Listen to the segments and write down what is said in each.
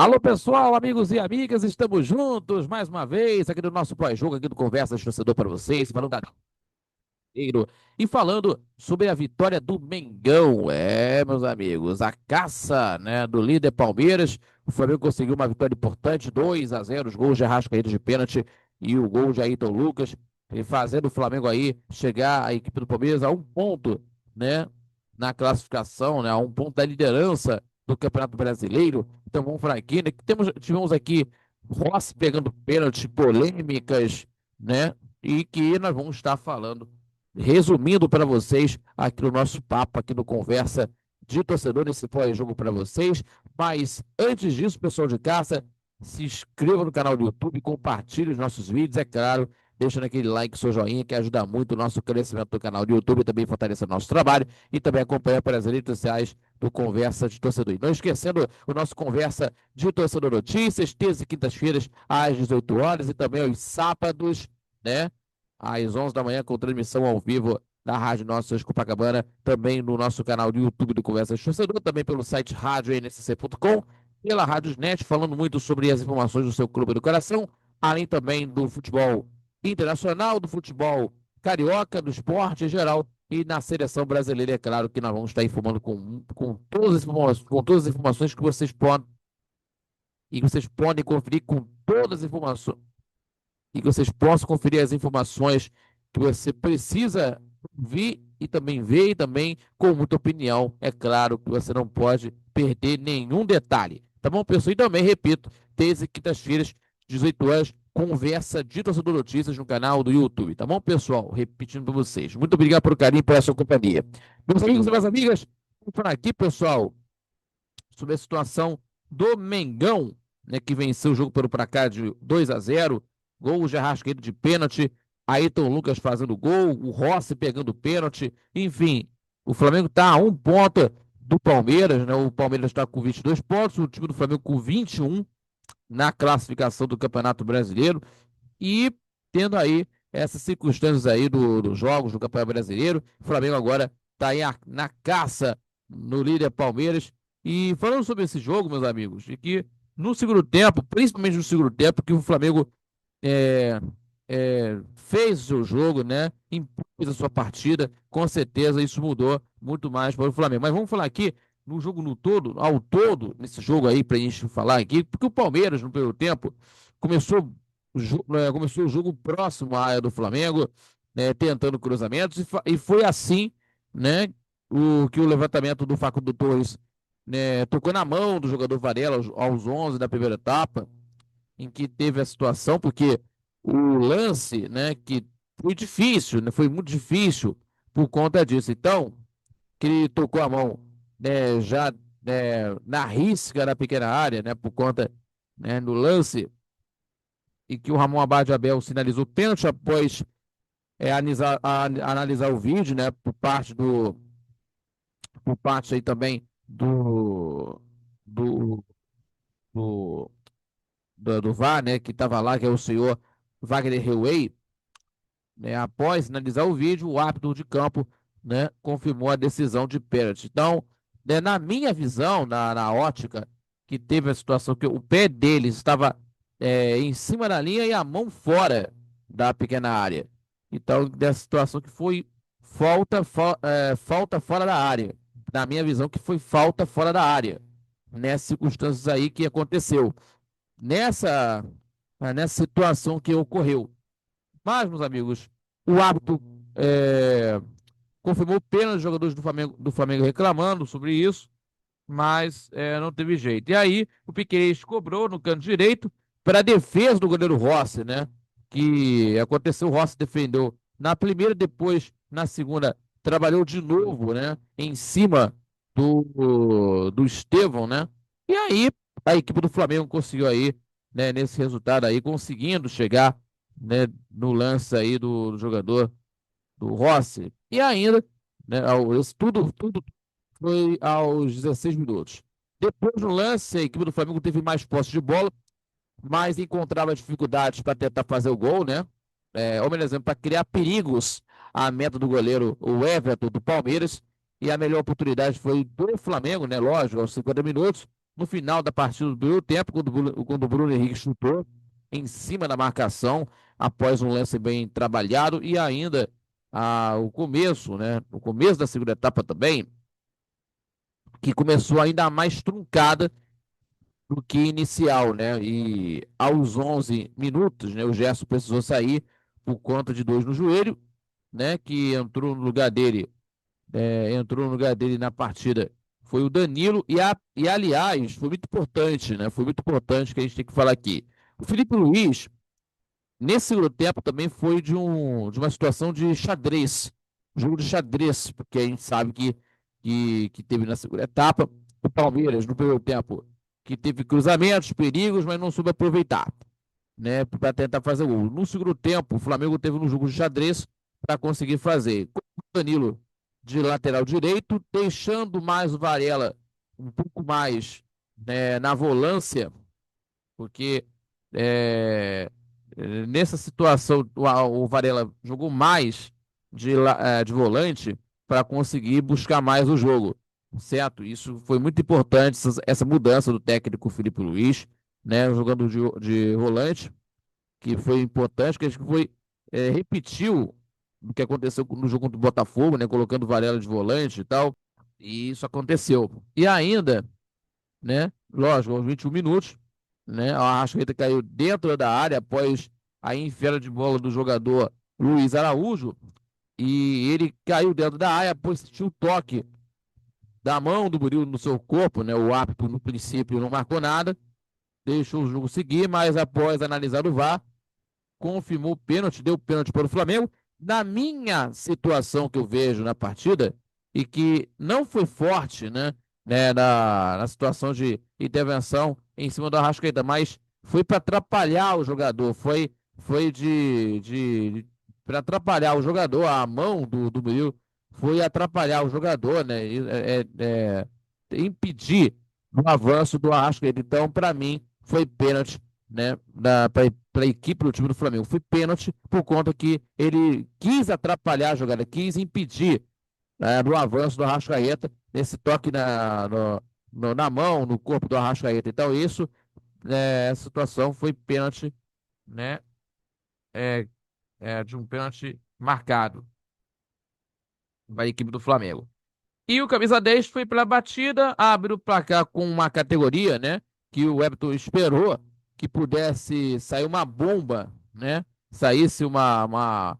Alô, pessoal, amigos e amigas, estamos juntos mais uma vez aqui no nosso pós-jogo, aqui do Conversa de Torcedor para vocês, falando da Cruzeiro e falando sobre a vitória do Mengão. Meus amigos, a caça, né, do líder Palmeiras. O Flamengo conseguiu uma vitória importante, 2-0, os gols de Arrascaeta de pênalti e o gol de Ayrton Lucas, e fazendo o Flamengo aí chegar, a equipe do Palmeiras, a um ponto, né, na classificação, né, a um ponto da liderança do Campeonato Brasileiro. Então vamos falar aqui, né, que tivemos aqui Rossi pegando pênalti, polêmicas, né, e que nós vamos estar falando, resumindo para vocês aqui no nosso papo, aqui no Conversa de Torcedor, esse pós-jogo para vocês. Mas antes disso, pessoal de casa, se inscreva no canal do YouTube, compartilhe os nossos vídeos, é claro, deixando aquele like, seu joinha, que ajuda muito o nosso crescimento do canal do YouTube, também fortalece o nosso trabalho e também acompanha pelas redes sociais do Conversa de Torcedor. E não esquecendo o nosso Conversa de Torcedor Notícias, terça e quintas-feiras, às 18 horas, e também aos sábados, né, às 11 da manhã, com transmissão ao vivo da Rádio Nossa Copacabana, também no nosso canal do YouTube do Conversa de Torcedor, também pelo site radionSC.com, pela Rádiosnet, falando muito sobre as informações do seu clube do coração, além também do futebol internacional, do futebol carioca, do esporte em geral, e na seleção brasileira, é claro que nós vamos estar informando com todas as informações que vocês podem conferir com todas as informações, e que vocês possam conferir as informações que você precisa vir e também ver, e também com muita opinião. É claro que você não pode perder nenhum detalhe. Tá bom, pessoal? E também, repito, terça e quintas-feiras, 18 horas, Conversa de Torcedor Notícias no canal do YouTube. Tá bom, pessoal? Repetindo para vocês. Muito obrigado pelo carinho e pela sua companhia. Meus amigos e minhas amigas, vamos falar aqui, pessoal, sobre a situação do Mengão, né, que venceu o jogo pelo placar de 2-0, gols de Arrascaeta de pênalti, Ayrton Lucas fazendo gol, o Rossi pegando pênalti, enfim, o Flamengo está a um ponto do Palmeiras, né? O Palmeiras está com 22 pontos, o time do Flamengo com 21 na classificação do Campeonato Brasileiro, e tendo aí essas circunstâncias aí dos jogos do Campeonato Brasileiro, o Flamengo agora está aí na caça no líder Palmeiras. E falando sobre esse jogo, meus amigos, de que no segundo tempo, principalmente no segundo tempo, que o Flamengo é, fez o seu jogo, né? Impôs a sua partida, com certeza isso mudou muito mais para o Flamengo. Mas vamos falar aqui no jogo no todo, ao todo, nesse jogo aí, para a gente falar aqui, porque o Palmeiras, no primeiro tempo, começou começou o jogo próximo à área do Flamengo, né, tentando cruzamentos, e foi assim, né, que o levantamento do Facundo Torres, né, tocou na mão do jogador Varela aos 11 da primeira etapa, em que teve a situação, porque o lance, né, que foi difícil, né, foi muito difícil por conta disso. Então, que ele tocou a mão, né, já, né, na risca da pequena área, né, por conta, né, do lance, e que o Ramon Abad Abel sinalizou pênalti após analisar o vídeo, né, por parte aí também do, do, do VAR, né, que estava lá, que é o senhor Wagner Heuwey, né, após analisar o vídeo, o árbitro de campo, né, confirmou a decisão de pênalti. Então, né, na minha visão, na ótica, que teve a situação que o pé dele estava em cima da linha e a mão fora da pequena área. Então, dessa situação que foi falta fora da área. Na minha visão, que foi falta fora da área. Nessas circunstâncias aí que aconteceu. Nessa, nessa situação que ocorreu. Mas, meus amigos, o árbitro confirmou pênalti dos jogadores do Flamengo reclamando sobre isso, mas não teve jeito. E aí, o Piquerez cobrou no canto direito para a defesa do goleiro Rossi, né? Que aconteceu, o Rossi defendeu na primeira, depois na segunda, trabalhou de novo, né? Em cima do Estevão, né? E aí, a equipe do Flamengo conseguiu aí, né, nesse resultado aí, conseguindo chegar, né, no lance aí do jogador do Rossi. E ainda, né, tudo foi aos 16 minutos. Depois do lance, a equipe do Flamengo teve mais posse de bola, mas encontrava dificuldades para tentar fazer o gol, né? Ou melhor, exemplo, para criar perigos à meta do goleiro, o Everton, do Palmeiras. E a melhor oportunidade foi do Flamengo, né? Lógico, aos 50 minutos. no final da partida do primeiro tempo, quando o Bruno Henrique chutou em cima da marcação, após um lance bem trabalhado, e ainda o começo, né? O começo da segunda etapa também, que começou ainda mais truncada do que inicial, né? E aos 11 minutos, né, o Gerson precisou sair por conta de dores no joelho, né? Que entrou no lugar dele na partida foi o Danilo e aliás, foi muito importante, né? Foi muito importante que a gente tem que falar aqui. O Felipe Luiz, nesse segundo tempo, também foi de uma situação de xadrez, jogo de xadrez, porque a gente sabe que teve na segunda etapa o Palmeiras, no primeiro tempo, que teve cruzamentos, perigos, mas não soube aproveitar, né, para tentar fazer o gol. No segundo tempo, o Flamengo teve um jogo de xadrez para conseguir fazer. Com o Danilo de lateral direito, deixando mais o Varela um pouco mais, né, na volância, porque é, nessa situação o Varela jogou mais de volante para conseguir buscar mais o jogo, certo? Isso foi muito importante, essa mudança do técnico Felipe Luiz, né, jogando de volante, que foi importante, que acho que repetiu o que aconteceu no jogo contra o Botafogo, né, colocando o Varela de volante e tal, e isso aconteceu. E ainda, né? Lógico, aos 21 minutos, né? A Arrascaeta caiu dentro da área após a enfiada de bola do jogador Luiz Araújo e ele caiu dentro da área após sentir o toque da mão do Murilo no seu corpo, né? O árbitro no princípio não marcou nada, deixou o jogo seguir, mas após analisar o VAR, confirmou o pênalti, deu pênalti para o Flamengo. Na minha situação que eu vejo na partida, e que não foi forte, né, na situação de intervenção em cima do Arrascaeta, mas foi para atrapalhar o jogador, foi para atrapalhar o jogador, a mão do Murilo foi atrapalhar o jogador, né, impedir o avanço do Arrascaeta. Então, para mim, foi pênalti, né, para a equipe do time do Flamengo. Foi pênalti por conta que ele quis atrapalhar a jogada, quis impedir, né, do avanço do Arrascaeta, nesse toque na mão, no corpo do Arrascaeta. Então, essa situação foi pênalti, né, é, de um pênalti marcado para a equipe do Flamengo. E o camisa 10 foi pela batida, abre o placar com uma categoria, né? Que o Everton esperou que pudesse sair uma bomba, né? Saísse de uma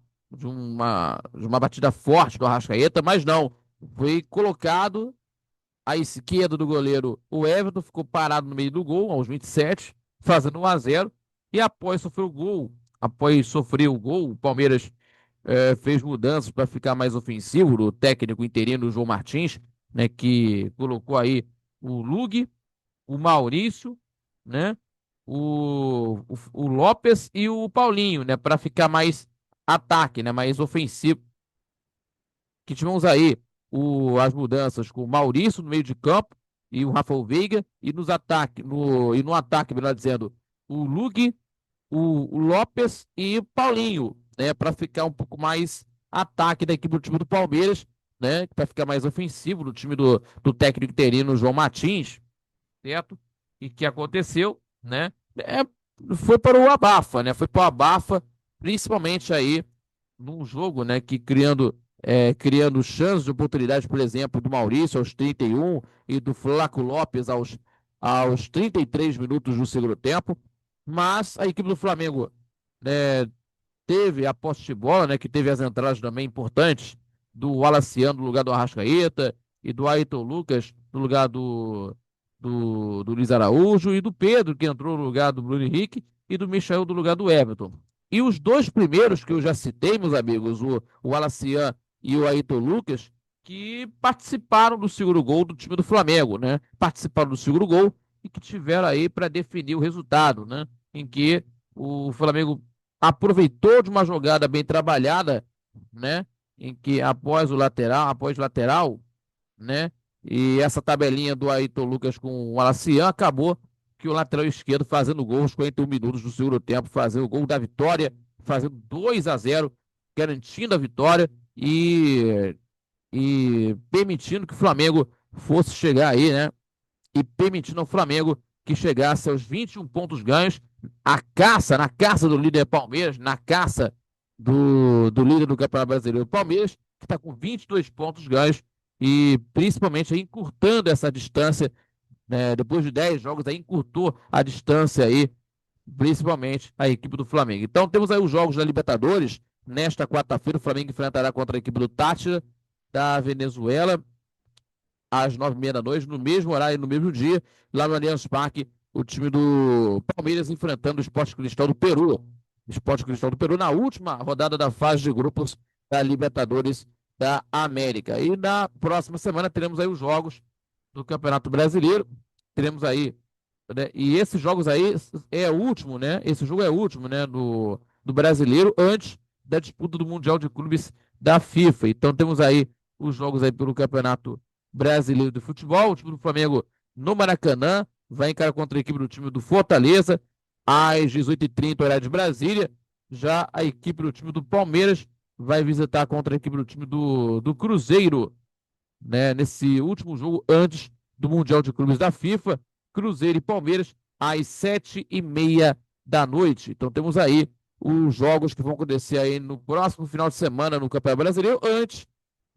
batida forte do Arrascaeta, mas não. Foi colocado à esquerda do goleiro. O Everton ficou parado no meio do gol, aos 27, fazendo 1-0. E após sofrer o gol, o Palmeiras fez mudanças para ficar mais ofensivo, o técnico interino João Martins, né, que colocou aí o Lug, o Maurício, né, o Lopes e o Paulinho, né, para ficar mais ataque, né, mais ofensivo. Que tivemos aí as mudanças com o Maurício no meio de campo e o Rafael Veiga, e no ataque, melhor dizendo, o Lug, o Lopes e o Paulinho, né, para ficar um pouco mais ataque da equipe do time do Palmeiras, né, para ficar mais ofensivo do time do técnico interino João Martins, certo? E que aconteceu, né? Foi para o abafa, né? Foi para o abafa, principalmente aí num jogo, né, que criando chances de oportunidade, por exemplo, do Maurício aos 31 e do Flaco Lopes aos 33 minutos do segundo tempo. Mas a equipe do Flamengo, né, teve a posse de bola, né, que teve as entradas também importantes do Walaciano no lugar do Arrascaeta e do Ayrton Lucas no lugar do Luiz Araújo e do Pedro, que entrou no lugar do Bruno Henrique, e do Michel no lugar do Everton. E os dois primeiros que eu já citei, meus amigos, o Walaciano e o Ayrton Lucas, que participaram do segundo gol do time do Flamengo, né? Participaram do segundo gol e que tiveram aí para definir o resultado, né? Em que o Flamengo aproveitou de uma jogada bem trabalhada, né? Em que após o lateral, né? E essa tabelinha do Ayrton Lucas com o Alacian acabou que o lateral esquerdo fazendo gol aos 41 minutos do segundo tempo, fazendo o gol da vitória, fazendo 2-0, garantindo a vitória e permitindo que o Flamengo fosse chegar aí, né? e permitindo ao Flamengo que chegasse aos 21 pontos ganhos, na caça do líder Palmeiras, na caça do líder do Campeonato Brasileiro Palmeiras, que está com 22 pontos ganhos e principalmente aí, encurtando essa distância, né, depois de 10 jogos, aí encurtou a distância aí, principalmente a equipe do Flamengo. Então temos aí os jogos da Libertadores. Nesta quarta-feira, o Flamengo enfrentará contra a equipe do Táchira, da Venezuela, às 9h30 da noite, no mesmo horário, no mesmo dia, lá no Allianz Parque, o time do Palmeiras enfrentando o Sport Cristal do Peru. O Sport Cristal do Peru na última rodada da fase de grupos da Libertadores da América. E na próxima semana teremos aí os jogos do Campeonato Brasileiro. Teremos aí, né, e esses jogos aí é o último, né? Esse jogo é o último, né, do Brasileiro antes da disputa do Mundial de Clubes da FIFA. Então temos aí os jogos aí pelo Campeonato Brasileiro de Futebol. O time do Flamengo no Maracanã vai encarar contra a equipe do time do Fortaleza às 18h30, horário de Brasília. Já a equipe do time do Palmeiras vai visitar contra a equipe do time do Cruzeiro, né, nesse último jogo antes do Mundial de Clubes da FIFA. Cruzeiro e Palmeiras às 7h30 da noite. Então temos aí os jogos que vão acontecer aí no próximo final de semana no Campeonato Brasileiro, antes,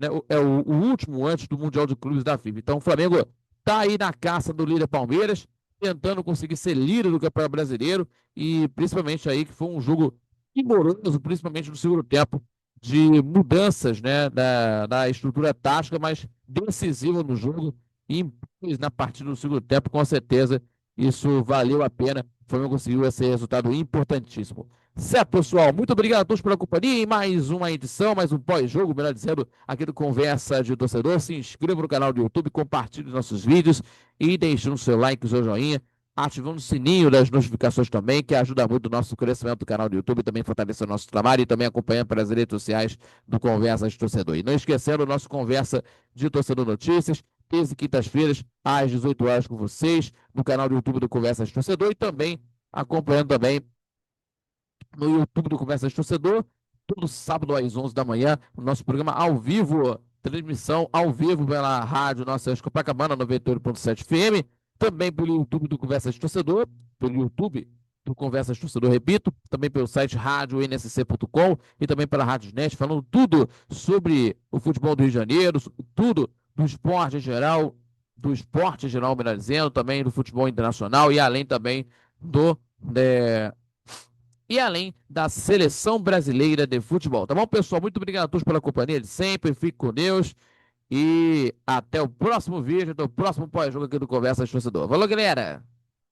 né, o último antes do Mundial de Clubes da FIFA. Então o Flamengo está aí na caça do líder Palmeiras, tentando conseguir ser líder do Campeonato Brasileiro e principalmente aí que foi um jogo timoroso, principalmente no segundo tempo, de mudanças, né, da estrutura tática, mas decisiva no jogo e impôs na partida do segundo tempo, com certeza isso valeu a pena. O Flamengo conseguiu esse resultado importantíssimo. Certo, pessoal? Muito obrigado a todos pela companhia em mais uma edição, mais um pós-jogo, melhor dizendo, aqui do Conversa de Torcedor. Se inscreva no canal do YouTube, compartilhe os nossos vídeos e deixe o seu like, o seu joinha, ativando o sininho das notificações também, que ajuda muito o nosso crescimento do canal do YouTube, também fortalece o nosso trabalho e também acompanhando pelas redes sociais do Conversa de Torcedor. E não esquecendo o nosso Conversa de Torcedor Notícias, 15 quintas-feiras, às 18 horas com vocês, no canal do YouTube do Conversa de Torcedor e também acompanhando também no YouTube do Conversa de Torcedor, todo sábado às 11 da manhã, o nosso programa ao vivo, transmissão ao vivo pela rádio nossa Copacabana 98.7 FM, também pelo YouTube do Conversa de Torcedor, pelo YouTube do Conversa de Torcedor, repito, também pelo site radioNSC.com e também pela Rádio Net, falando tudo sobre o futebol do Rio de Janeiro, tudo do esporte em geral, melhor dizendo, também do futebol internacional e além também do e além da seleção brasileira de futebol. Tá bom, pessoal? Muito obrigado a todos pela companhia de sempre. Fique com Deus. E até o próximo vídeo, até o próximo pós-jogo aqui do Conversa de Torcedor. Valeu, galera!